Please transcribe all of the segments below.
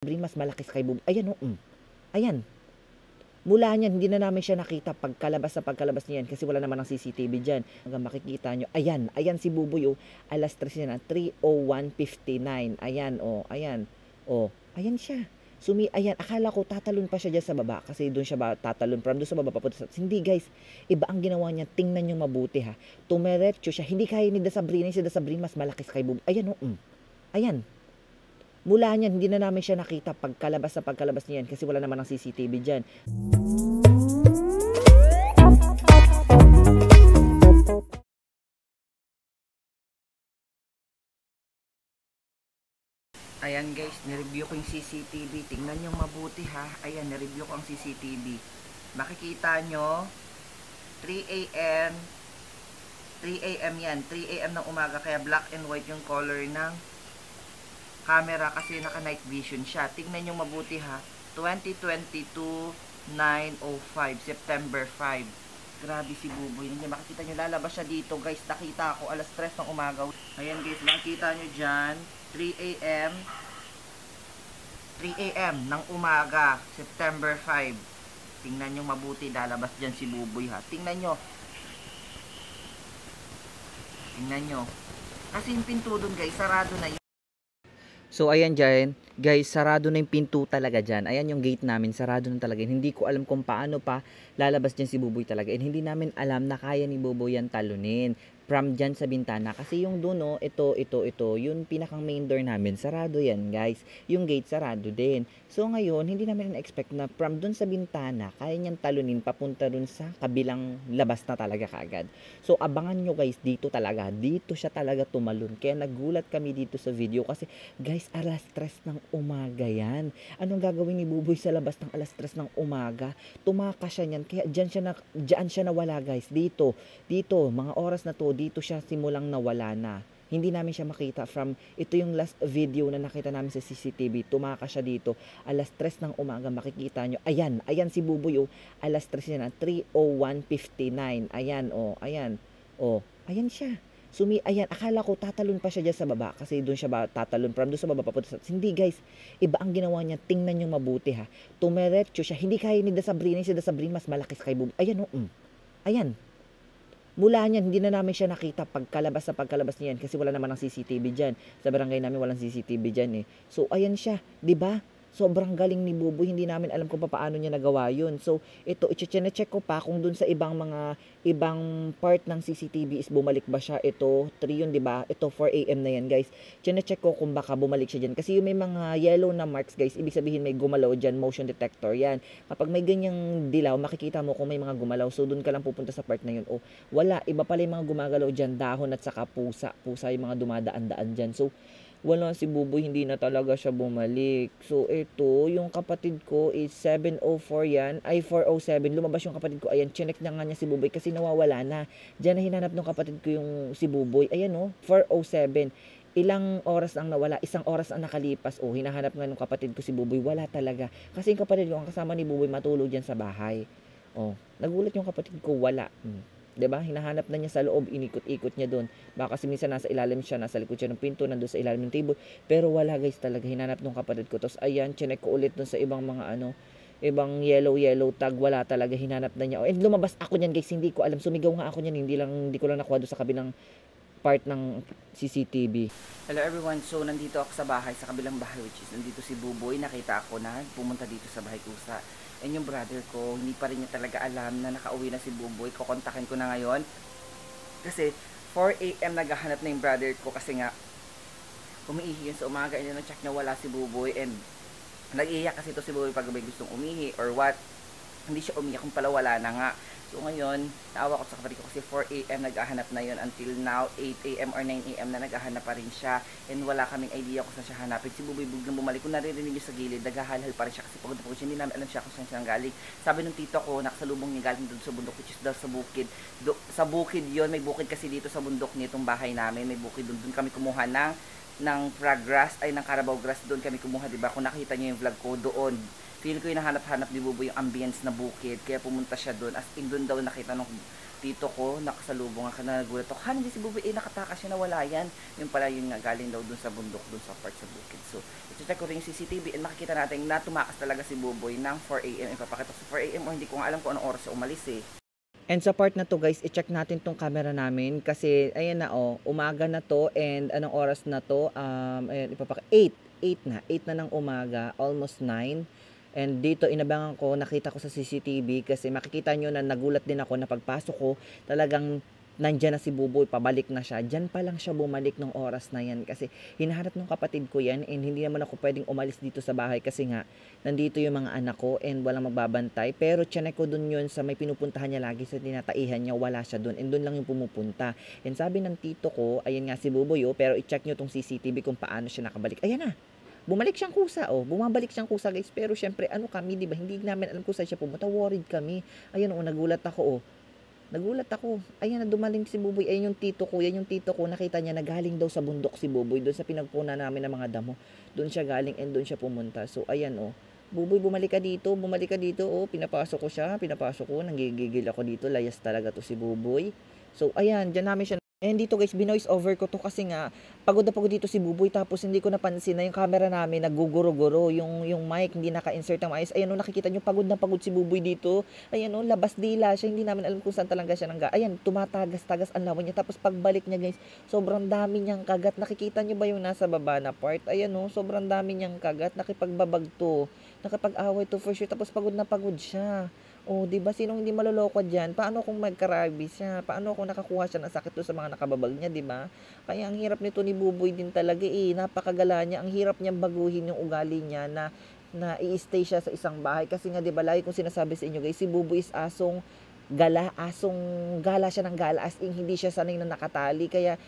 Mas malaki sa kay Buboy. Ayan, oh. Ayan. Mula niyan, hindi na namin siya nakita pagkalabas niyan kasi wala naman ng CCTV dyan. Hanggang makikita nyo, ayan si Buboy, oh, alas 3 na, 3:01:59. Ayan, oh, ayan. Oh, ayan siya. Ayan, akala ko tatalon pa siya dyan sa baba kasi doon siya tatalon from doon sa baba papunta sa... Hindi guys, iba ang ginawa niya, tingnan nyo mabuti ha. Tumeretso siya, hindi kaya ni Dasabrina, si Dasabrina mas malaki sa kay Buboy. Ayan, oh, ayan. Mula niyan, hindi na namin siya nakita pagkalabas niyan kasi wala naman ng CCTV dyan. Ayan guys, nireview ko yung CCTV. Tingnan nyo mabuti ha. Ayan, nireview ko ang CCTV. Makikita nyo, 3 a.m. 3 a.m. yan. 3 a.m. ng umaga. Kaya black and white yung color ng camera kasi naka night vision siya. Tingnan nyo mabuti ha. 2022 9:05 September 5. Grabe si Buboy. Hindi makikita nyo, lalabas siya dito guys. Nakita ako alas 3 ng umaga. Ayan guys, makikita nyo dyan, 3 a.m. 3 a.m. ng umaga September 5. Tingnan nyo mabuti, lalabas dyan si Buboy ha. Tingnan nyo. Tingnan nyo. Kasi yung pinto dun guys, sarado na yun. So ayan dyan, guys, sarado na yung pinto talaga dyan. Ayan yung gate namin, sarado na talaga. Hindi ko alam kung paano pa lalabas dyan si Buboy talaga. And hindi namin alam na kaya ni Buboy yan talunin from dyan sa bintana. Kasi yung doon, oh, ito, yung pinakang main door namin, sarado yan guys. Yung gate sarado din. So ngayon, hindi namin na-expect na from doon sa bintana, kaya niyang talunin papunta doon sa kabilang labas na talaga kaagad. So abangan nyo guys, dito siya talaga tumalon. Kaya nagulat kami dito sa video kasi guys, alas 3 ng umaga yan. Anong gagawin ni Buboy sa labas ng alas 3 ng umaga? Tumakas siya niyan. Kaya dyan siya nawala guys. Dito, mga oras na to, dito siya simulang nawala na. Hindi namin siya makita from, ito yung last video na nakita namin sa CCTV. Tumakas siya dito. Alas 3 ng umaga, makikita nyo. Ayan si Buboy, oh. Alas 3 na, 3:01:59. Ayan, oh, ayan. Oh, ayan siya. Ayan, akala ko tatalon pa siya dyan sa baba kasi doon siya tatalon from doon sa baba papunta sa... Hindi guys, iba ang ginawa niya, tingnan nyo mabuti ha. Tumeretso siya, hindi kaya ni Dasabrina, si Dasabrina mas malaki sa kay Buboy. Ayan, oh, ayan. Mula niyan, hindi na namin siya nakita pagkalabas niyan kasi wala naman ng CCTV dyan. Sa barangay namin walang CCTV dyan eh. So ayan siya, 'di ba? Sobrang galing ni Buboy, hindi namin alam kung paano niya nagawa yun. So, ito, i-check ko pa kung dun sa ibang part ng CCTV is bumalik ba siya. Ito, 3 yun, diba? Ito, 4 a.m. na yan, guys. Check ko kung baka bumalik siya dyan. Kasi yung may mga yellow na marks, guys, ibig sabihin may gumalaw dyan, motion detector yan. Kapag may ganyang dilaw, makikita mo kung may mga gumalaw. So, dun ka lang pupunta sa part na yun. O, wala, iba pala yung mga gumagalaw dyan, dahon at saka pusa. Pusa yung mga dumadaan-daan dyan. So, wala si Buboy, hindi na talaga siya bumalik. So, ito, yung kapatid ko is 7:04 yan. Ay, 4:07. Lumabas yung kapatid ko. Ayan, chinek na nga niya si Buboy kasi nawawala na. Diyan na hinanap ng kapatid ko yung si Buboy. Ayan, oh, 4:07. Ilang oras ang nawala? 1 oras ang nakalipas. Oh, hinahanap nga ng kapatid ko si Buboy. Wala talaga. Kasi yung kapatid ko, ang kasama ni Buboy, matulog dyan sa bahay. Oh, nagulat yung kapatid ko, wala. 'Di ba? Hinahanap na niya sa loob, inikot-ikot niya doon. Baka kasi minsan nasa ilalim siya, nasa likod siya ng pinto, nandoon sa ilalim ng table. Pero wala guys talaga, hinanap ng kapatid ko. Tapos ayan, chinek ko ulit doon sa ibang mga ibang yellow tag, wala talaga, hinanap na niya. And lumabas ako niyan guys, hindi ko alam. Sumigaw nga ako niyan, hindi ko lang nakuha doon sa kabilang part ng CCTV. Hello everyone, so nandito ako sa bahay, sa kabilang bahay, which is nandito si Buboy. Nakita ako na pumunta dito sa bahay kusa. And yung brother ko, hindi pa rin niya talaga alam na nakauwi na si Buboy. Kukontakin ko na ngayon. Kasi 4 a.m. naghahanap na yung brother ko kasi nga umiihi yun sa umaga. And na-check na wala si Buboy. And nag-iiyak kasi ito si Buboy pag may gustong umihi or what. Hindi siya umiyak kung pala wala na nga. So ngayon, naawa ko sa kapatid ko kasi 4 a.m. naghahanap na yun until now 8 a.m. or 9 a.m. na naghahanap pa rin siya. And wala kaming idea kung saan siya hanapin. Si Buboy biglang bumalik. Kung naririnig niyo sa gilid, naghahalhal pa rin siya kasi pagod na pagod siya. Hindi namin alam siya kung saan siya galing. Sabi ng tito ko, nakasalubong niya galing doon sa bundok, which is daw sa bukid. Sa bukid yon, may bukid kasi dito sa bundok nitong bahay namin. May bukid doon. Doon kami kumuha ng frog grass, ay ng Carabao grass. Doon kami kumuha, diba? Kung nakita niyo yung vlog ko, doon. Feel ko yung nahanap-hanap ni Buboy yung ambience na bukid. Kaya pumunta siya doon. As in, doon daw nakita tito ko, nakasalubong ako, nagulat ako, ha, hindi si Buboy, nakatakas siya, nawala yan. Yung pala yun nga, galing daw dun sa bundok, dun sa part sa bukid. So, ito-check ko rin yung CCTV and makikita natin na tumakas talaga si Buboy ng 4 AM. Ipapakita ko sa 4 AM o hindi ko nga alam kung anong oras siya umalis eh. And sa part na to guys, i-check natin tong camera namin kasi ayan na umaga na to and anong oras na to? Ayan, 8 na ng umaga, almost 9. And dito inabangan ko, nakita ko sa CCTV kasi makikita nyo na nagulat din ako na pagpasok ko, talagang nandyan na si Buboy, pabalik na siya. Diyan pa lang siya bumalik ng oras na yan kasi hinahanap ng kapatid ko yan and hindi naman ako pwedeng umalis dito sa bahay kasi nga nandito yung mga anak ko and walang magbabantay. Pero tiyanek ko dun yun sa may pinupuntahan niya lagi sa tinataihan niya, wala siya dun and dun lang yung pumupunta. And sabi ng tito ko, ayan nga si Buboy pero i-check nyo tong CCTV kung paano siya nakabalik. Ayan na. Bumalik siyang kusa, bumabalik siyang kusa guys, pero syempre kami, di ba, hindi namin alam kung saan siya pumunta, worried kami. Ayun nagulat ako, ayan na dumaling si Buboy, ayun yung tito ko, nakita niya na galing daw sa bundok si Buboy, doon sa pinagpuna namin ng mga damo, doon siya galing and doon siya pumunta. So ayan Buboy, bumalik ka dito, pinapasok ko, nanggigigil ako dito, layas talaga to si Buboy. So ayan, dyan namin siya. And dito guys, binoise over ko to kasi nga pagod na pagod dito si Buboy tapos hindi ko napansin na yung camera namin naguguro-guro, yung mic hindi naka-insert ng maayos. Ayan nakikita nyo pagod na pagod si Buboy dito. Ayan labas dila siya, hindi namin alam kung saan talaga siya ayan, tumatagas-tagas ang lawan niya. Tapos pagbalik niya guys, sobrang dami niyang kagat. Nakikita nyo ba yung nasa baba na part? Ayan sobrang dami niyang kagat. Nakipag-away to for sure. Tapos pagod na pagod siya. Di ba sinong hindi maloloko diyan? Paano kung magka-rabies siya? Paano kung nakakuha siya ng sakit doon sa mga nakababag niya, di ba? Kaya ang hirap nito ni Buboy din talaga napakagala niya. Ang hirap niyang baguhin yung ugali niya na i-stay siya sa isang bahay kasi nga di ba lagi kong sinasabi sa inyo guys, si Buboy is asong gala siya ng gala as in hindi siya sanay na nakatali, kaya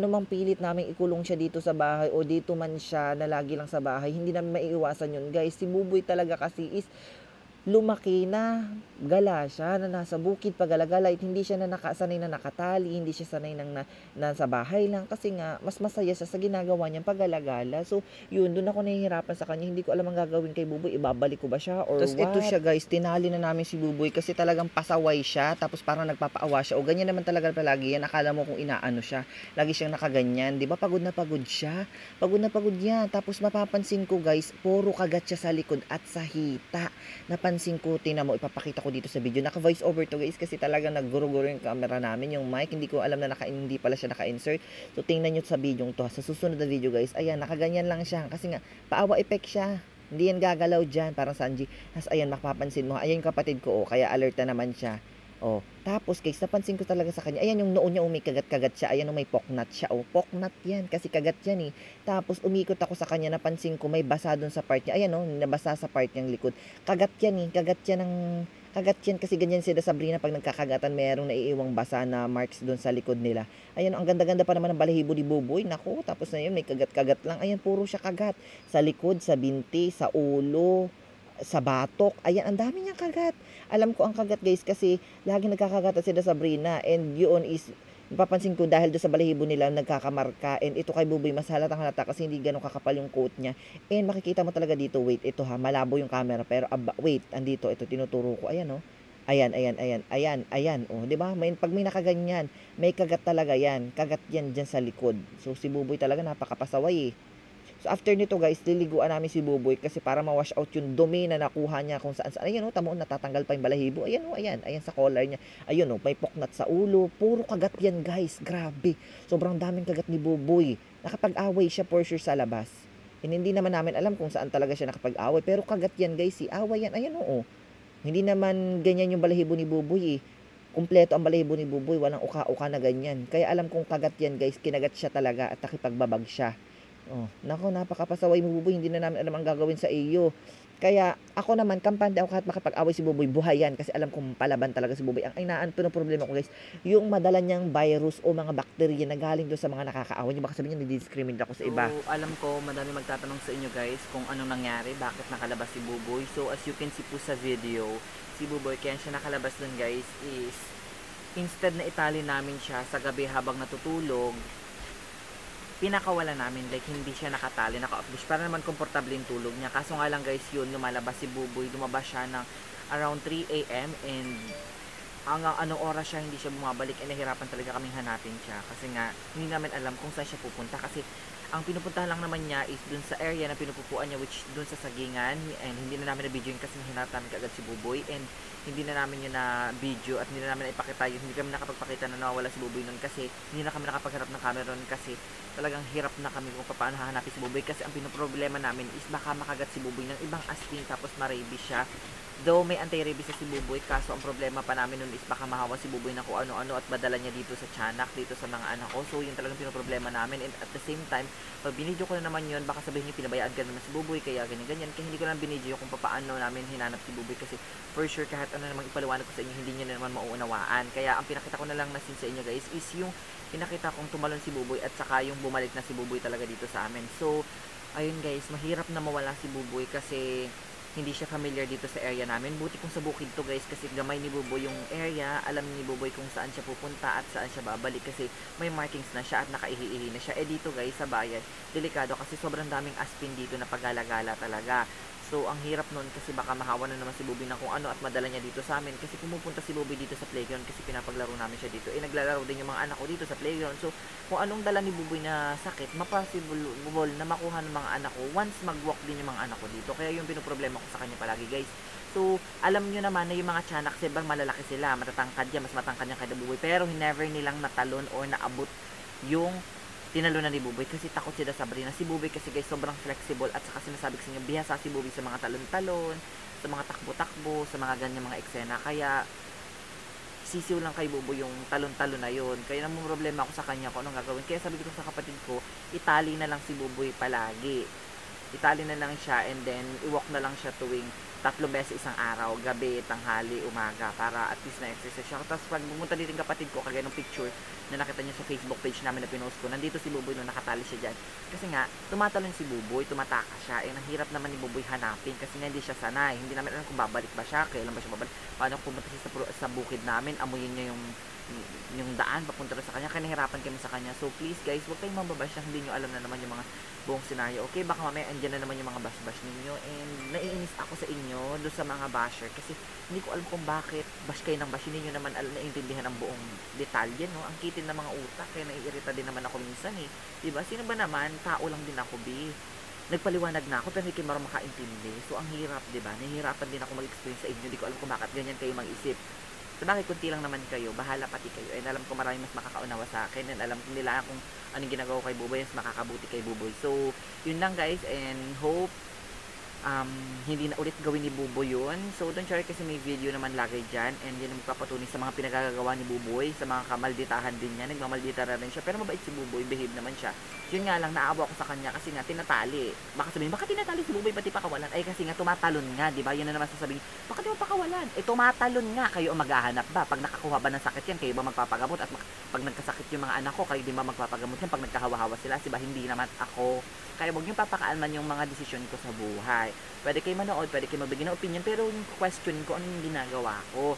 mang pilit namin ikulong siya dito sa bahay o dito man siya na lagi lang sa bahay, hindi namin maiiwasan yun guys. Si Buboy talaga kasi is lumaki na gala siya na nasa bukid pagalagala, hindi siya na nakasanay na nakatali, hindi siya sanay nang nasa bahay lang kasi nga mas masaya siya sa ginagawa niyang pagalagala. So yun, doon ako nahihirapan sa kanya, hindi ko alam ang gagawin kay Buboy, ibabalik ko ba siya or what? Ito siya guys, tinali na namin si Buboy kasi talagang pasaway siya, tapos parang nagpapaawa siya o ganyan naman talaga palagi yan. Akala mo kung inaano siya, lagi siyang nakaganyan, di ba? Pagod na pagod siya, pagod na pagod yan. Tapos mapapansin ko guys, puro kagat siya sa likod at sa hita. Napansin ko, tingnan mo, ipapakita ko dito sa video. Naka voice over to guys kasi talagang nagguro-guro yung camera namin, yung mic, hindi ko alam na hindi pala siya naka-insert. So tingnan nyo sa video to, sa susunod na video guys. Ayan, nakaganyan lang siya kasi nga paawa effect siya. Hindi yan gagalaw dyan, parang Sanji. Tapos ayan, makapapansin mo, ayan yung kapatid ko, kaya alert na naman siya. Tapos guys, napansin ko talaga sa kanya, ayan yung noon niya umikagat-kagat siya, ayan may poknat siya, poknat yan, kasi kagat yan Tapos umikot ako sa kanya, napansin ko may basa doon sa part niya, ayan nabasa sa part niyang likod, kagat yan kagat yan kasi ganyan sila Sabrina, pag nagkakagatan, mayroong naiiwang basa na marks doon sa likod nila. Ayan, ang ganda-ganda pa naman ng balahibo ni Buboy, naku, tapos na yun, may kagat-kagat lang, ayan, puro siya kagat, sa likod, sa binti, sa ulo, sa batok, ayan, ang dami niyang kagat. Alam ko ang kagat guys kasi lagi nagkakagatan sila Sabrina and yun is napapansin ko dahil doon sa balahibo nila nagkakamarka, and ito kay Buboy mas halatang halata kasi hindi ganun kakapal yung coat niya, and makikita mo talaga dito, wait, ito malabo yung camera pero wait, andito, ito tinuturo ko, ayan ayan, di ba? Pag may nakaganyan, may kagat talaga yan, kagat yan dyan sa likod. So si Buboy talaga napakapasaway So after nito guys, liliguan namin si Buboy kasi para ma-wash out yung dumi na nakuha niya kung saan saan. Ayan tamo, natatanggal pa yung balahibo. Ayan ayan sa collar niya. Ayun may poknat sa ulo. Puro kagat yan guys, grabe. Sobrang daming kagat ni Buboy. Nakapag-away siya for sure sa labas. Hindi naman namin alam kung saan talaga siya nakapag-away. Pero kagat yan guys, away yan. Ayan Hindi naman ganyan yung balahibo ni Buboy Kumpleto ang balahibo ni Buboy, walang uka-uka na ganyan. Kaya alam kong kagat yan guys, kinagat siya talaga at nakipagbabag siya. Nako, napakapasaway mo Buboy, hindi na namin alam ang gagawin sa iyo. Kaya ako naman, kampante ako kahit makapag-away si Buboy, buhay yan kasi alam kong palaban talaga si Buboy. Ang inaanto ng problema ko guys, yung madala niyang virus o mga bakterya na galing doon sa mga nakakaaway niyo. Baka sabihin niyo, nidi-discriminate ako sa iba. So, alam ko, madami magtatanong sa inyo guys kung anong nangyari, bakit nakalabas si Buboy. So, as you can see po sa video, si Buboy, kaya siya nakalabas doon guys is, instead na itali namin siya sa gabi habang natutulog, pinakawala namin, like hindi siya nakatali, naka-off-bush para naman komportable yung tulog niya. Kaso nga lang guys, yun, lumalabas si Buboy, lumabas siya ng around 3 AM and hanggang anong oras siya hindi siya bumabalik, nahirapan talaga kaming hanapin siya kasi nga hindi namin alam kung saan siya pupunta kasi ang pinupuntahan lang naman niya is dun sa area na pinupupuan niya, which dun sa sagingan, and hindi na namin na video yun kasi hinarap namin kaagad si Buboy, and hindi na namin yun na video at hindi na namin ipakita yun, hindi kami nakapagpakita na nawawala si Buboy nun kasi hindi na kami nakapagharap ng camera nun kasi talagang hirap na kami kung paano hahanapin si Buboy kasi ang pinoproblema namin is baka makagat si Buboy ng ibang aspin tapos ma-rabies siya. Though may anti-rabies sa si Buboy, kaso ang problema pa namin nun is baka mahawa si Buboy na kung ano-ano at madala niya dito sa tiyanak, dito sa mga anak ko. So yun talagang pinoproblema namin, and at the same time, pag binidyo ko na naman yun, baka sabihin niyo pinabayaan ka naman si Buboy, kaya ganyan-ganyan. Kaya hindi ko lang binidyo kung paano namin hinanap si Buboy kasi for sure kahit ano namang ipaliwanag ko sa inyo, hindi niyo na naman mauunawaan. Kaya ang pinakita ko na lang na sin sa inyo guys is yung pinakita kong tumalon si Buboy at saka yung bumalik na si Buboy talaga dito sa amin. So ayun guys, mahirap na mawala si Buboy kasi hindi siya familiar dito sa area namin. Buti kung sa bukid to guys kasi gamay ni Buboy yung area. Alam ni Buboy kung saan siya pupunta at saan siya babalik kasi may markings na siya at nakaihi-ihi na siya. Eh dito guys sa bayan, delikado kasi sobrang daming aspin dito na pagala-gala talaga. So ang hirap nun kasi baka mahawa na naman si Buboy ng kung ano at madala niya dito sa amin kasi pumupunta si Buboy dito sa playground kasi pinapaglaro namin siya dito. Eh naglalaro din yung mga anak ko dito sa playground. So kung anong dala ni Buboy na sakit, mapossible na makuha ng mga anak ko once mag-walk din yung mga anak ko dito. Kaya yung pinoproblema ko sa kanya palagi guys. So alam nyo naman na yung mga tiyanak sebang malalaki sila, matatangkad yan, mas matangkad yan kay Buboy, pero never nilang natalon or naabot yung tinalunan ni Buboy kasi takot sila sa Sabrina. Si Buboy kasi guys sobrang flexible at saka sinasabi ko sa inyo, bihasa si Buboy sa mga talon-talon, sa mga takbo-takbo, sa mga ganyan mga eksena. Kaya sisiw lang kay Buboy yung talon-talon na yun. Kaya namang problema ako sa kanya kung anong gagawin. Kaya sabi ko sa kapatid ko, itali na lang si Buboy palagi. Itali na lang siya and then iwalk na lang siya tuwing 3 beses isang araw, gabi, tanghali, umaga, para at least na-exercise siya. Tapos pag pumunta dito yung kapatid ko, kagaya ng picture na nakita niyo sa Facebook page namin na pinost ko, nandito si Buboy nung nakatali siya dyan. Kasi nga, tumatalon si Buboy, tumataka siya, eh nahirap naman ni Buboy hanapin kasi nga hindi siya sanay. Hindi namin alam kung babalik ba siya, kailan ba siya babalik, paano pumunta siya sa bukid namin, amuyin niya yung daan papunta sa kanya, kaya nahirapan kami sa kanya. So please guys, huwag kayong mababash na hindi nyo alam na naman yung mga buong senaryo. Okay, baka mamaya andyan na naman yung mga bash-bash ninyo, and naiinis ako sa inyo doon sa mga basher kasi hindi ko alam kung bakit bash kayo ng bash, hindi nyo naman naiintindihan ang buong detalye, no? Ang kitin ng mga utak, kaya naiirita din naman ako minsan eh, diba? Sino ba naman, tao lang din ako, nagpaliwanag na ako pero hindi kayo marunong makaintindi. So ang hirap, diba? Nahihirapan din ako mag-explain sa inyo, hindi ko alam kung bakit ganyan kayo mag-isip. So bakit kunti lang naman kayo, bahala pati kayo, and alam ko maraming mas makakaunawa sa akin, and alam nila kung anong ginagawa ko kay Buboy, mas makakabuti kay Buboy. So yun lang guys, and hope hindi na ulit gawin ni Buboy yun. So don't worry kasi may video naman lagay dyan, and yun ang magpapatunay sa mga pinagagawa ni Buboy, sa mga kamalditahan din niya. Nagmamaldita rin siya, pero mabait si Buboy, behave naman siya. Yun nga lang, naawa ko sa kanya kasi nga tinatali. Baka sabihin, baka tinatali si Buboy pati pakawalan? Ay kasi nga tumatalon nga, di ba? Yun na naman sasabihin, baka di mo pakawalan? Eh tumatalon nga, kayo ang maghahanap ba? Pag nakakuha ba ng sakit yan, kayo ba magpapagamot? At pag nagkasakit yung mga anak ko, kayo din ba magpapagamot yan? Pag nagkahawa-hawa sila, diba? Hindi naman ako. Kaya huwag niyong papakaalman yung mga desisyon ko sa buhay. Pwede kayo manood, pwede kayo magbigay ng opinion, pero yung question ko, ano yung ginagawa ko?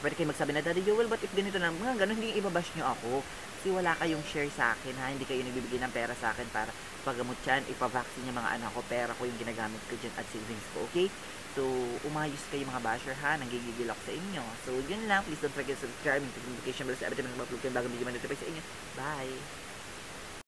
Pwede kayo magsabi na, Daddy Joel, but if ganito na, mga ganun, hindi ibabash nyo ako. Kasi wala kayong share sa akin, ha? Hindi kayo nagbibigay ng pera sa akin para pagamot yan, ipavaccine yung mga anak ko, pera ko yung ginagamit ko dyan at savings ko, okay? So, umayos kayo mga basher, ha? Nanggigigil ako sa inyo. So, yun lang. Please don't forget to subscribe, hit the notification bell sa every time na mag-upload kayo bagong video man sa inyo. Bye!